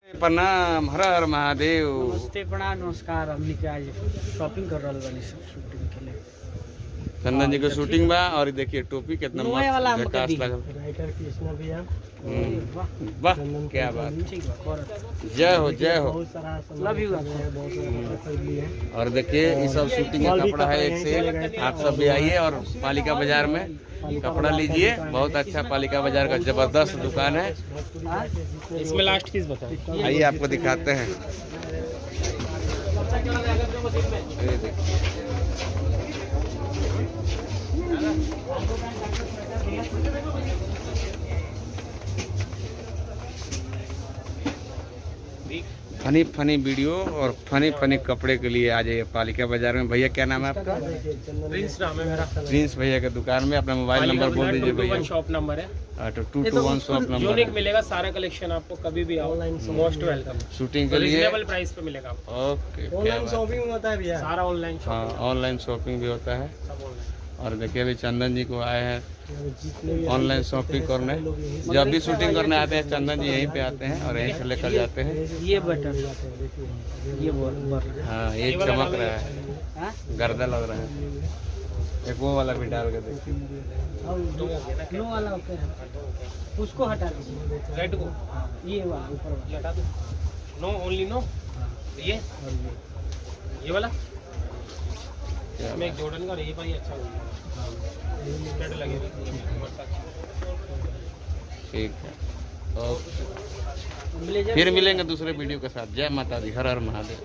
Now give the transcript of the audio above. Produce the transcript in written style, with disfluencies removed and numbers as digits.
प्रणाम, हर हर महादेव। नमस्ते, प्रणाम, नमस्कार। हमनी के आज शॉपिंग कर रहल बानी शूटिंग के लिए। चंदन जी को शूटिंग बा और देखिए टोपी कितना नोए वाला मस्त हमके झकास दी। लगल। राइटर कृष्णा भैया, वाह क्या बात। ठीक बा, करत। जय हो जय हो। बहुत सारा सामान लव यू खरीदे हैं, बहुत सारा कपड़ा खरीद लिए हैं। और देखिए ये सब शूटिंग का कपड़ा है, एक से एक। आप सब भी आइए और पालिका बाजार में कपड़ा लीजिए। बहुत अच्छा पालिका बाजार का जबरदस्त दुकान है। इसमें लास्ट पीस बताओ। आइए आपको दिखाते हैं। ये देखिए। फनी फनी वीडियो और फनी फनी कपड़े के लिए आ जाइए पालिका बाजार में। भैया क्या नाम है आपका? प्रिंस नाम है मेरा। प्रिंस भैया के दुकान में अपना मोबाइल नंबर बोल दीजिए भैया। शॉप नंबर है, 221 शॉप नंबर यूनिक है। मिलेगा सारा कलेक्शन आपको, कभी भी आओ, मोस्ट वेलकम। शूटिंग के लिए रीजनेबल प्राइस पे मिलेगा आपको। ओके, क्या ऑनलाइन बात। शॉपिंग होता है भैया, सारा ऑनलाइन हाँ, ऑनलाइन शॉपिंग भी होता है। सब ऑनलाइन। और देखिए अभी चंदन जी को आए हैं जितने भी ऑनलाइन शॉपिंग करने। जब भी शूटिंग करने आते हैं चंदन जी यहीं पे आते हैं और यहीं से लेकर जाते हैं। ये बटन, ये बोल। हाँ, ये चमक रहा है, हाँ, गर्दा लग रहा है। एक वो वाला भी डाल के देखिए। नो वाला ओके है, उसको हटा दीजिए। रेड को ये वाला ऊपर वाला। ये हटा दो। No only no. ये वाला क्या इसमें एक जॉर्डन का, ये भाई अच्छा होगा, स्टड लगेगा। ठीक है, ओके। ब्लेजर फिर मिलेंगे दूसरे वीडियो के साथ। जय माता दी, हर हर महादेव।